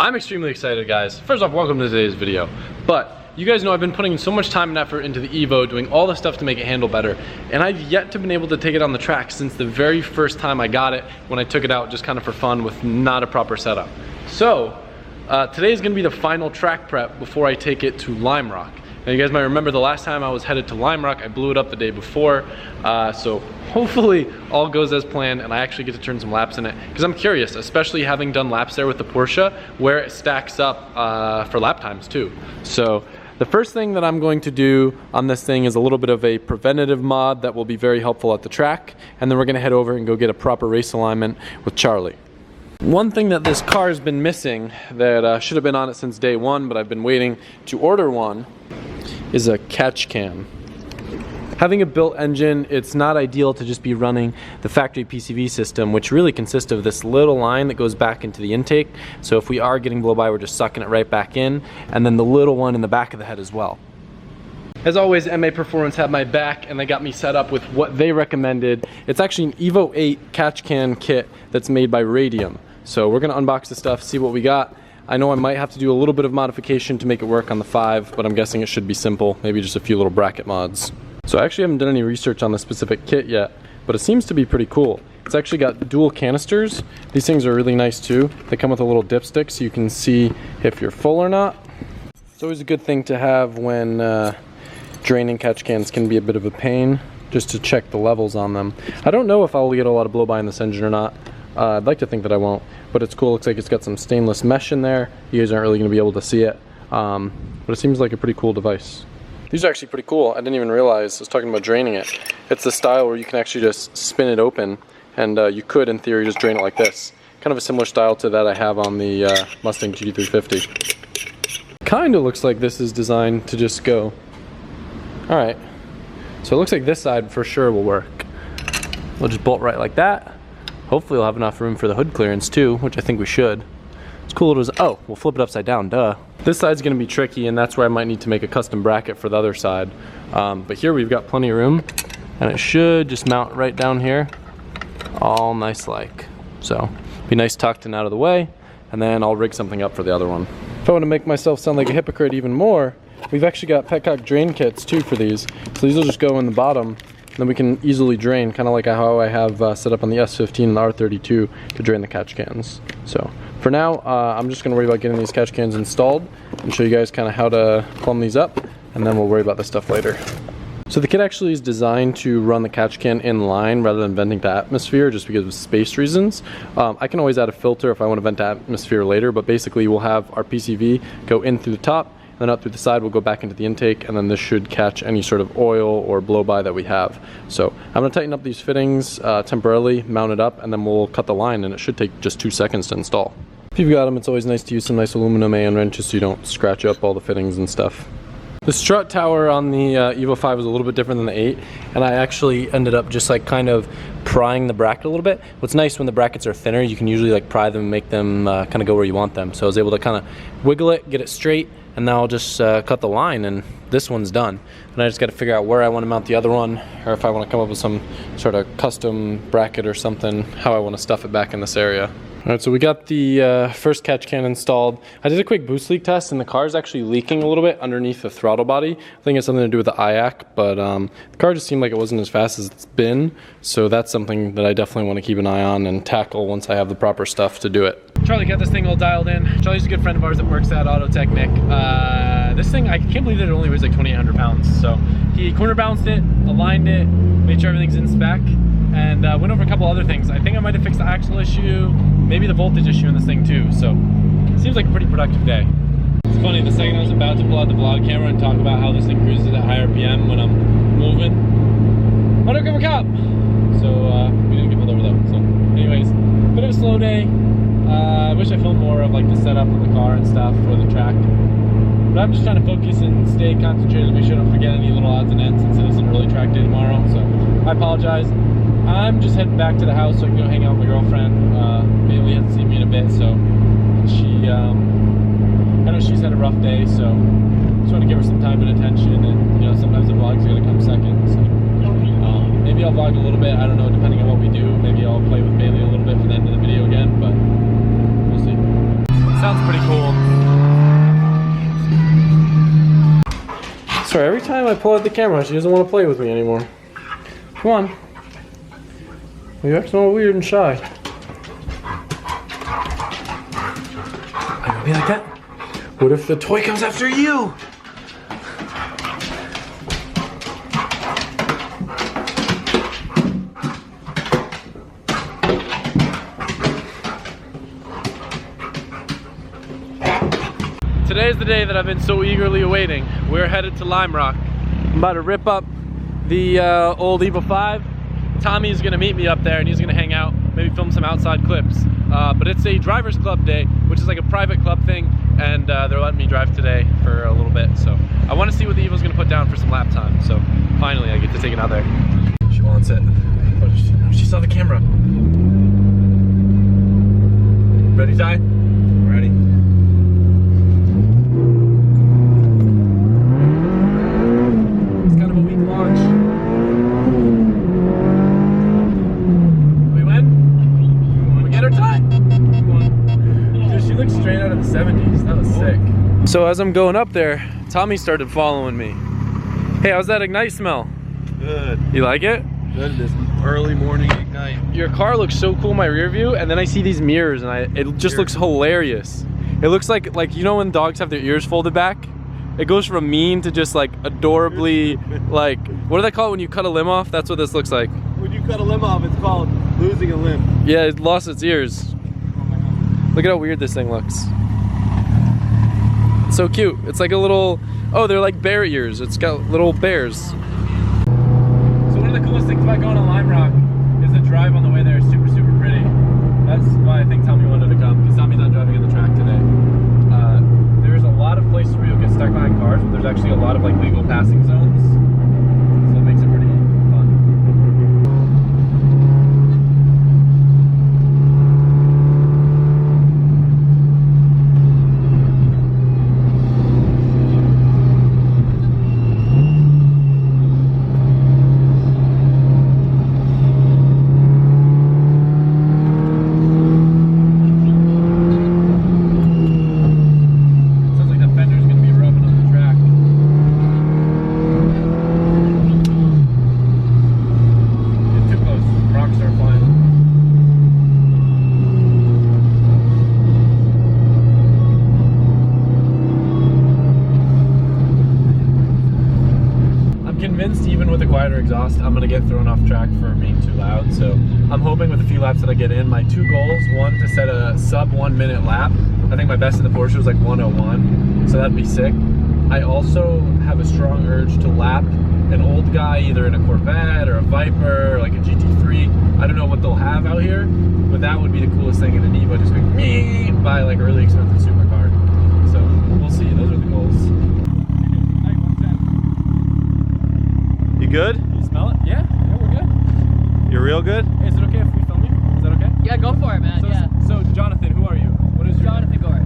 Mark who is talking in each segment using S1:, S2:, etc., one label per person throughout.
S1: I'm extremely excited, guys. First off, welcome to today's video. But you guys know I've been putting so much time and effort into the Evo, doing all the stuff to make it handle better, and I've yet to been able to take it on the track since the very first time I got it, when I took it out just kind of for fun with not a proper setup. So today is going to be the final track prep before I take it to Limerock. Now you guys might remember the last time I was headed to Limerock, I blew it up the day before, so hopefully all goes as planned and I actually get to turn some laps in it, because I'm curious, especially having done laps there with the Porsche, where it stacks up for lap times too. So the first thing that I'm going to do on this thing is a little bit of a preventative mod that will be very helpful at the track, and then we're going to head over and go get a proper race alignment with Charlie. One thing that this car has been missing that should have been on it since day one, but I've been waiting to order one, is a catch can. Having a built engine, it's not ideal to just be running the factory PCV system, which really consists of this little line that goes back into the intake. So if we are getting blow by, we're just sucking it right back in, and then the little one in the back of the head as well. As always, MA Performance had my back, and they got me set up with what they recommended. It's actually an Evo 8 catch can kit that's made by Radium. So we're gonna unbox the stuff, see what we got. I know I might have to do a little bit of modification to make it work on the 5, but I'm guessing it should be simple, maybe just a few little bracket mods. So I actually haven't done any research on the specific kit yet, but it seems to be pretty cool. It's actually got dual canisters. These things are really nice too. They come with a little dipstick so you can see if you're full or not. It's always a good thing to have when draining catch cans can be a bit of a pain, just to check the levels on them. I don't know if I'll get a lot of blow by in this engine or not. I'd like to think that I won't, but it's cool. Looks like it's got some stainless mesh in there. You guys aren't really going to be able to see it, but it seems like a pretty cool device. These are actually pretty cool. I didn't even realize I was talking about draining it. It's the style where you can actually just spin it open, and you could, in theory, just drain it like this. Kind of a similar style to that I have on the Mustang GT350. Kind of looks like this is designed to just go. All right, so it looks like this side for sure will work. We'll just bolt right like that. Hopefully we'll have enough room for the hood clearance too, which I think we should. It's cool. Oh, we'll flip it upside down, duh. This side's gonna be tricky, and that's where I might need to make a custom bracket for the other side. But here we've got plenty of room, and it should just mount right down here, all nice like. So, be nice tucked and out of the way, and then I'll rig something up for the other one. If I wanna make myself sound like a hypocrite even more, we've actually got petcock drain kits too for these. So these will just go in the bottom, then we can easily drain, kind of like how I have set up on the S15 and the R32 to drain the catch cans. So for now, I'm just going to worry about getting these catch cans installed and show you guys kind of how to plumb these up, and then we'll worry about the stuff later. So the kit actually is designed to run the catch can in line rather than venting to atmosphere, just because of space reasons. I can always add a filter if I want to vent to atmosphere later, but basically we'll have our PCV go in through the top, then out through the side we'll go back into the intake, and then this should catch any sort of oil or blow by that we have. So I'm going to tighten up these fittings temporarily, mount it up, and then we'll cut the line, and it should take just 2 seconds to install. If you've got them, it's always nice to use some nice aluminum and wrenches so you don't scratch up all the fittings and stuff. The strut tower on the Evo 5 is a little bit different than the 8, and I actually ended up just like kind of prying the bracket a little bit. What's nice, when the brackets are thinner, you can usually like pry them and make them kind of go where you want them. So I was able to kind of wiggle it, get it straight, and now I'll just cut the line, and this one's done. And I just got to figure out where I want to mount the other one, or if I want to come up with some sort of custom bracket or something, how I want to stuff it back in this area. Alright, so we got the first catch can installed. I did a quick boost leak test, and the car is actually leaking a little bit underneath the throttle body. I think it's something to do with the IAC, but the car just seemed like it wasn't as fast as it's been, so that's something that I definitely want to keep an eye on and tackle once I have the proper stuff to do it. Charlie got this thing all dialed in. Charlie's a good friend of ours that works at Auto Technic. This thing, I can't believe that it only weighs like 2,800 pounds. So he corner balanced it, aligned it, made sure everything's in spec, and went over a couple other things. I think I might have fixed the axle issue, maybe the voltage issue in this thing too. So it seems like a pretty productive day. It's funny, the second I was about to pull out the vlog camera and talk about how this thing cruises at high RPM when I'm moving, undercover cop. So we didn't get pulled over though. So anyways, bit of a slow day. I wish I filmed more of like the setup of the car and stuff for the track. But I'm just trying to focus and stay concentrated, make sure I don't forget any little odds and ends since it isn't really track day tomorrow. So I apologize. I'm just heading back to the house so I can go hang out with my girlfriend. Bailey hasn't seen me in a bit, so she, I know she's had a rough day, so just want to give her some time and attention. And you know, sometimes the vlog's gonna come second. So maybe I'll vlog a little bit. I don't know, depending on what we do. Maybe I'll play with Bailey a little bit for the end of the video again, but we'll see. Sounds pretty cool. Sorry, every time I pull out the camera, she doesn't want to play with me anymore. Come on. You're acting all weird and shy. I gonna be like that? What if the toy comes after you? Today's the day that I've been so eagerly awaiting. We're headed to Limerock. I'm about to rip up the old Evo 5. Tommy's gonna meet me up there and he's gonna hang out, maybe film some outside clips. But it's a driver's club day, which is like a private club thing, and they're letting me drive today for a little bit. So I wanna see what the Evo's gonna put down for some lap time. So finally I get to take it out there. She wants it. Oh, she saw the camera. Ready, Ty? Ready. So as I'm going up there, Tommy started following me. Hey, how's that Ignite smell?
S2: Good.
S1: You like it?
S2: Good, this early morning Ignite.
S1: Your car looks so cool in my rear view, and then I see these mirrors and it just looks hilarious. It looks like you know when dogs have their ears folded back? It goes from mean to just like adorably, like, what do they call it when you cut a limb off? That's what this looks like.
S2: When you cut a limb off, it's called losing a limb.
S1: Yeah, it lost its ears. Look at how weird this thing looks. It's so cute. It's like a little, oh, they're like bear ears. It's got little bears. So one of the coolest things about going to Limerock is the drive on the way there is super, super pretty. That's why I think Tommy wanted to come, because Tommy's not driving on the track today. There's a lot of places where you'll get stuck behind cars, but there's actually a lot of like legal passing zones. So it makes it pretty fun. Even with a quieter exhaust, I'm gonna get thrown off track for being too loud. So I'm hoping with a few laps that I get in. My two goals: one, to set a sub 1 minute lap. I think my best in the Porsche was like 1:01, so that'd be sick. I also have a strong urge to lap an old guy, either in a Corvette or a Viper or like a GT3. I don't know what they'll have out here, but that would be the coolest thing in an Evo, just going me by like a really expensive supercar. So we'll see. Those are the goals.
S2: Good?
S1: You smell it? Yeah, we're good.
S2: You're real good?
S1: Is it okay if we film you? Is that okay?
S3: Yeah, go for it, man.
S1: So Jonathan, who are you? What is your
S3: Jonathan Gore.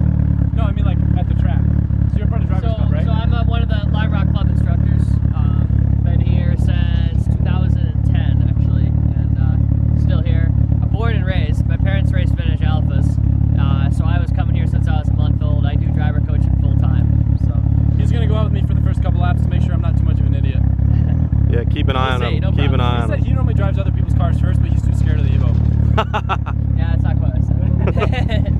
S1: No, I mean like at the track. So you're part of Drivers Club, right?
S3: So I'm one of the Limerock Club instructors. Been here since 2010, actually, and still here. I'm born and raised. My parents raced vintage Alphas, so I was coming here since I was a month old. I do driver coaching full time. So
S1: he's gonna go out with me for the first couple laps to make sure I'm not too much of an idiot.
S2: Yeah, keep an eye on him.
S3: No
S2: keep an eye
S1: on him. He normally drives other people's cars first, but he's too scared of the Evo.
S3: Yeah, that's not quite what I said.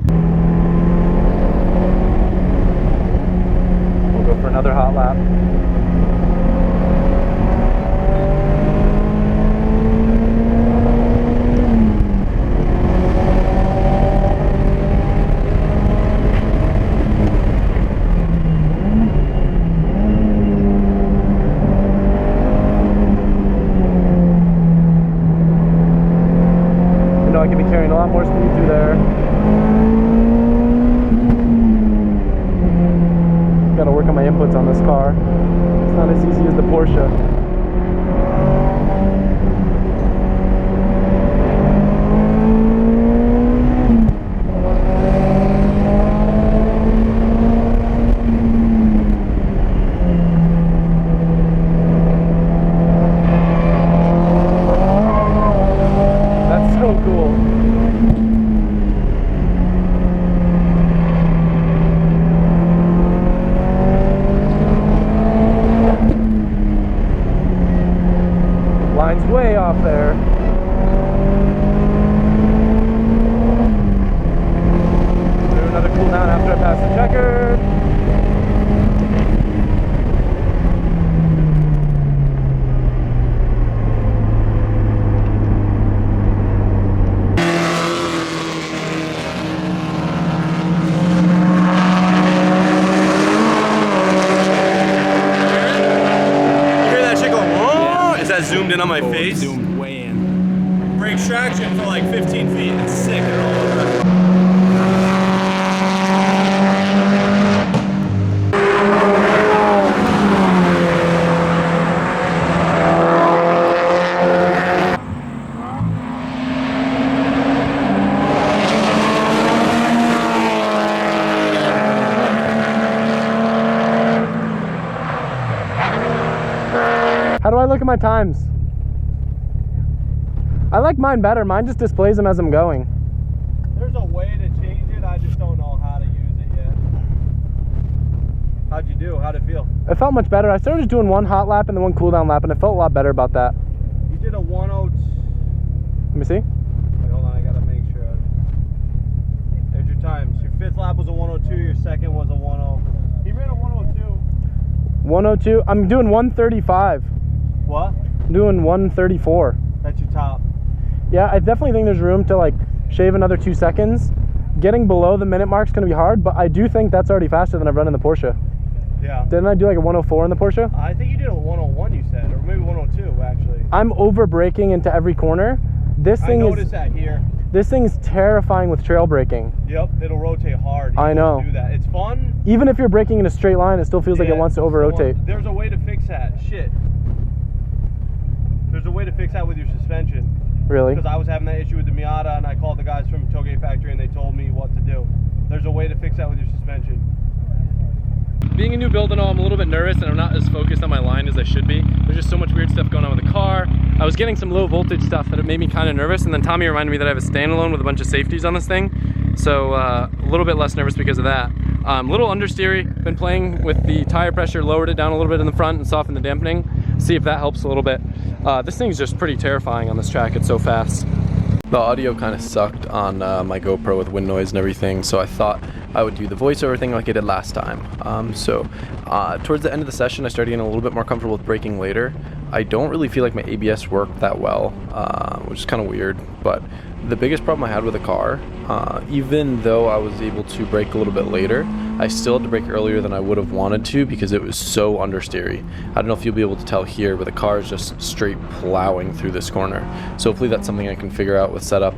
S1: We'll go for another hot lap. I can be carrying a lot more speed through there. Gotta work on my inputs on this car. It's not as easy as the Porsche. past the checker.
S2: Zoomed in on my face.
S1: Zoomed way in.
S2: Brake traction for like 15 feet. It's sick.
S1: How do I look at my times? I like mine better. Mine just displays them as I'm going.
S2: There's a way to change it. I just don't know how to use it yet. How'd you do? How'd it feel?
S1: It felt much better. I started doing one hot lap and then one cool down lap, and it felt a lot better about that.
S2: You did a 102.
S1: Let me see.
S2: Wait, hold on. I gotta make sure. There's your times. Your 5th lap was a 102. Your 2nd was a 10. He ran a 102.
S1: 102. I'm doing 135.
S2: What?
S1: I'm doing 134.
S2: That's your top.
S1: Yeah, I definitely think there's room to like shave another 2 seconds. Getting below the minute mark is going to be hard, but I do think that's already faster than I've run in the Porsche.
S2: Yeah.
S1: Didn't I do like a 104 in the Porsche?
S2: I think you did a 101, you said, or maybe 102 actually.
S1: I'm over braking into every corner. This thing
S2: I noticed that here.
S1: This thing's terrifying with trail braking.
S2: Yep, it'll rotate hard.
S1: I know.
S2: Do that. It's fun.
S1: Even if you're braking in a straight line, it still feels like it wants to over rotate.
S2: There's a way to fix that. Shit. There's a way to fix that with your suspension.
S1: Really?
S2: Because I was having that issue with the Miata, and I called the guys from Toge Factory, and they told me what to do. There's a way to fix that with your suspension.
S1: Being a new build and all, I'm a little bit nervous and I'm not as focused on my line as I should be. There's just so much weird stuff going on with the car. I was getting some low voltage stuff that it made me kind of nervous, and then Tommy reminded me that I have a standalone with a bunch of safeties on this thing. So a little bit less nervous because of that. Little understeery, been playing with the tire pressure, lowered it down a little bit in the front and softened the dampening. See if that helps a little bit. This thing's just pretty terrifying on this track, it's so fast. The audio kind of sucked on my GoPro with wind noise and everything, so I thought I would do the voiceover thing like I did last time. Towards the end of the session, I started getting a little bit more comfortable with braking later. I don't really feel like my ABS worked that well, which is kind of weird, but the biggest problem I had with the car, even though I was able to brake a little bit later, I still had to brake earlier than I would have wanted to because it was so understeery. I don't know if you'll be able to tell here, but the car is just straight plowing through this corner. So hopefully that's something I can figure out with setup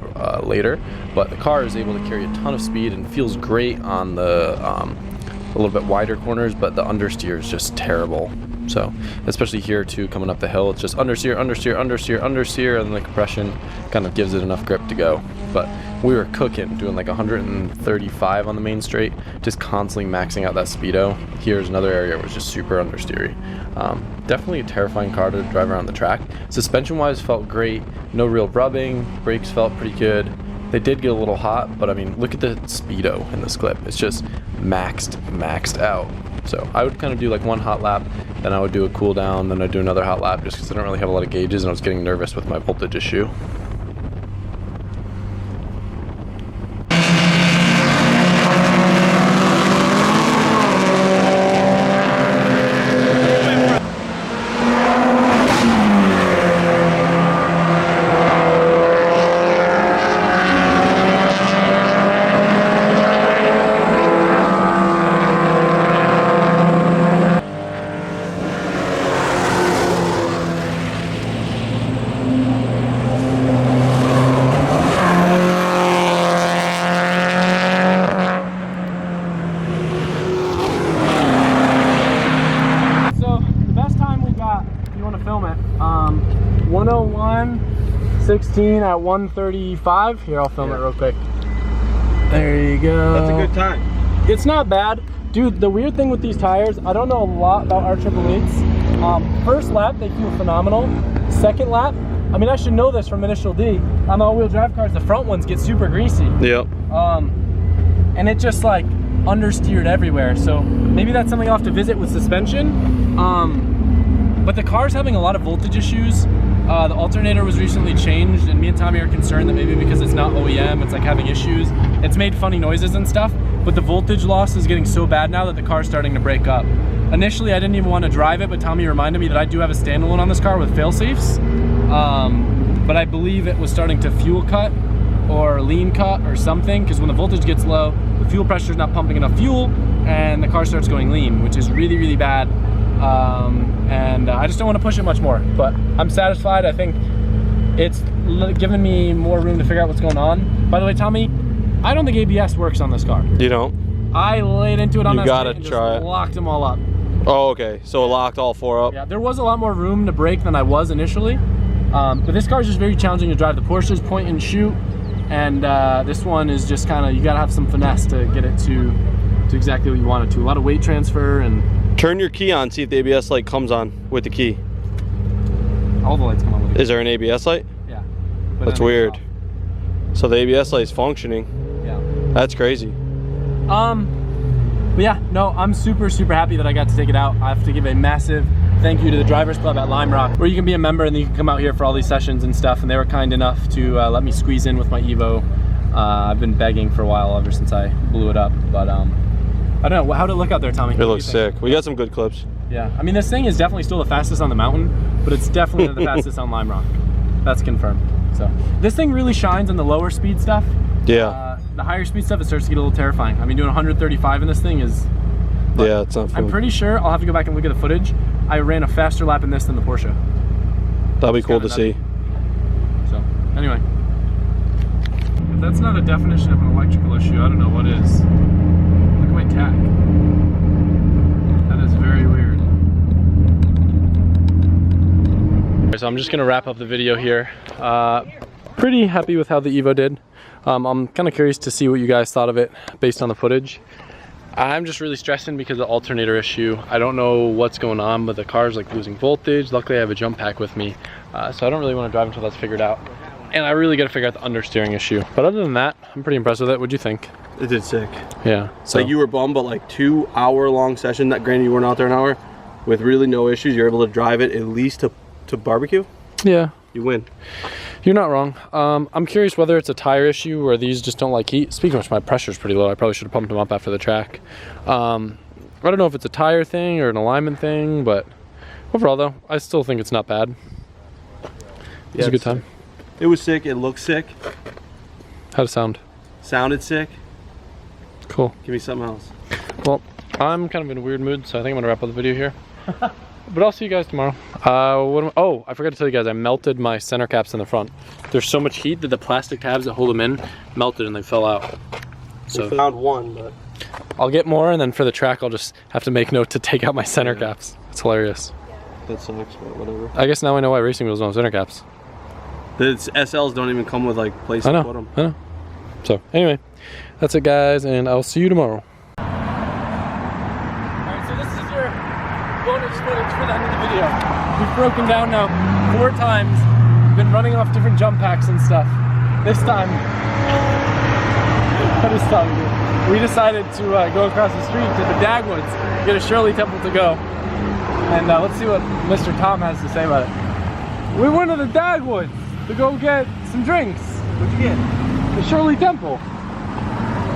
S1: later. But the car is able to carry a ton of speed and feels great on the a little bit wider corners, but the understeer is just terrible. So, especially here too, coming up the hill, it's just understeer, understeer, understeer, understeer, and the compression kind of gives it enough grip to go. But we were cooking, doing like 135 on the main straight, just constantly maxing out that speedo. Here's another area where it was just super understeery. Definitely a terrifying car to drive around the track. Suspension-wise, felt great. No real rubbing. Brakes felt pretty good. They did get a little hot, but I mean, look at the speedo in this clip. It's just maxed out. So I would kind of do like one hot lap, then I would do a cool down, then I'd do another hot lap just because I don't really have a lot of gauges and I was getting nervous with my voltage issue. You want to film it. 101.16 at 135. Here, I'll film it real quick. There you go.
S2: That's a good time.
S1: It's not bad. Dude, the weird thing with these tires, I don't know a lot about R888s. First lap, they feel phenomenal. Second lap, I mean, I should know this from Initial D. On the all-wheel drive cars, the front ones get super greasy.
S2: Yep.
S1: And it just like understeered everywhere. So maybe that's something I'll have to visit with suspension. But the car's having a lot of voltage issues. The alternator was recently changed, and me and Tommy are concerned that maybe because it's not OEM, it's like having issues. It's made funny noises and stuff, but the voltage loss is getting so bad now that the car's starting to break up. Initially, I didn't even want to drive it, but Tommy reminded me that I do have a standalone on this car with fail-safes. But I believe it was starting to fuel cut or lean cut or something, because when the voltage gets low, the fuel pressure is not pumping enough fuel and the car starts going lean, which is really, really bad. And I just don't want to push it much more, but I'm satisfied. I think it's given me more room to figure out what's going on. By the way, Tommy, I don't think ABS works on this car.
S2: You don't?
S1: I laid into it on
S2: that
S1: gotta and try just locked them all up.
S2: Oh, okay. So it locked all 4 up?
S1: Yeah, there was a lot more room to brake than I was initially. But this car is just very challenging to drive. The Porsche is point and shoot, and this one is just kind of, you gotta have some finesse to get it to exactly what you want it to. A lot of weight transfer and...
S2: Turn your key on, see if the ABS light comes on with the key.
S1: All the lights come on with the key.
S2: Is there an ABS light?
S1: Yeah.
S2: That's weird. So the ABS light is functioning.
S1: Yeah.
S2: That's crazy.
S1: But yeah, no, I'm super, super happy that I got to take it out. I have to give a massive thank you to the Drivers Club at Limerock, where you can be a member and then you can come out here for all these sessions and stuff, and they were kind enough to let me squeeze in with my Evo. I've been begging for a while ever since I blew it up, but I don't know, how'd it look out there, Tommy?
S2: It looks sick. We got some good clips.
S1: Yeah, I mean, this thing is definitely still the fastest on the mountain, but it's definitely the fastest on Limerock. That's confirmed. So this thing really shines on the lower speed stuff.
S2: Yeah.
S1: The higher speed stuff, it starts to get a little terrifying. I mean, doing 135 in this thing is...
S2: Yeah, it's not fun.
S1: I'm pretty sure, I'll have to go back and look at the footage, I ran a faster lap in this than the Porsche.
S2: That'll be cool to see.
S1: So, anyway. If that's not a definition of an electrical issue, I don't know what is. Look at my tack. That is very weird. So I'm just gonna wrap up the video here. Pretty happy with how the Evo did. I'm kind of curious to see what you guys thought of it based on the footage. I'm just really stressing because of the alternator issue. I don't know what's going on, but the car's like losing voltage. Luckily I have a jump pack with me, so I don't really want to drive until that's figured out. And I really got to figure out the understeering issue. But other than that, I'm pretty impressed with it. What'd you think?
S2: It did sick.
S1: Yeah.
S2: So like you were bummed, but like 2 hour long session, that granted you weren't out there an hour, with really no issues, you're able to drive it at least to barbecue? Yeah. You win.
S1: You're not wrong. I'm curious whether it's a tire issue or these just don't like heat. Speaking of which, my pressure's pretty low. I probably should have pumped them up after the track. I don't know if it's a tire thing or an alignment thing, but overall though, I still think it's not bad. It was a good time.
S2: It was sick. It looked sick.
S1: How'd it sound?
S2: Sounded sick.
S1: Cool.
S2: Give me something else.
S1: Well, I'm kind of in a weird mood, so I think I'm gonna wrap up the video here. But I'll see you guys tomorrow. Oh, I forgot to tell you guys, I melted my center caps in the front. There's so much heat that the plastic tabs that hold them in melted and they fell out.
S2: So we found one, but
S1: I'll get more, and then for the track, I'll just have to make note to take out my center caps. It's hilarious.
S2: That sucks, but whatever.
S1: I guess now I know why racing wheels don't have center caps.
S2: The SLs don't even come with like place to put them.
S1: I know. So anyway, that's it, guys, and I'll see you tomorrow. Bonus footage for the end of the video. We've broken down now 4 times, been running off different jump packs and stuff. This time, we decided to go across the street to the Dagwoods, get a Shirley Temple to go. And let's see what Mr. Tom has to say about it. We went to the Dagwoods to go get some drinks. What'd you get? The Shirley Temple.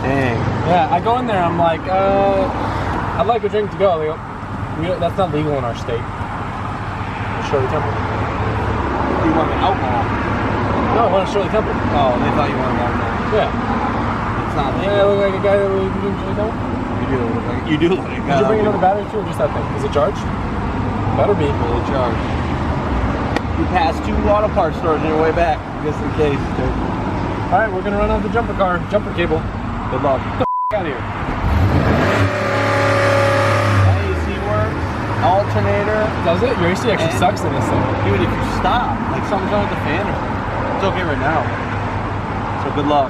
S2: Dang.
S1: Yeah, I go in there, I'm like, I'd like a drink to go. They go, that's not legal in our state. The Shirley Temple.
S2: You want the alcohol?
S1: No, I want a Shirley Temple.
S2: Oh, they thought you wanted alcohol.
S1: Yeah.
S2: It's not legal.
S1: Yeah, I look like a guy that would do Shirley Temple?
S2: You do look like a guy.
S1: Did you bring another battery too, or just that thing? Is it charged? Better be.
S2: Fully charged. You passed 2 auto parts stores on your way back, just in case.
S1: Alright, we're gonna run out the jumper cable.
S2: Good luck.
S1: Get the f out of here.
S2: Alternator.
S1: Does it? Your AC actually sucks in this thing.
S2: Dude, if you stop, like something's wrong with the fan or it's okay right now. So good luck.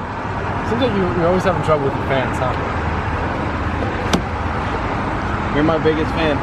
S1: Seems like you're always having trouble with the fans, huh?
S2: You're my biggest fan.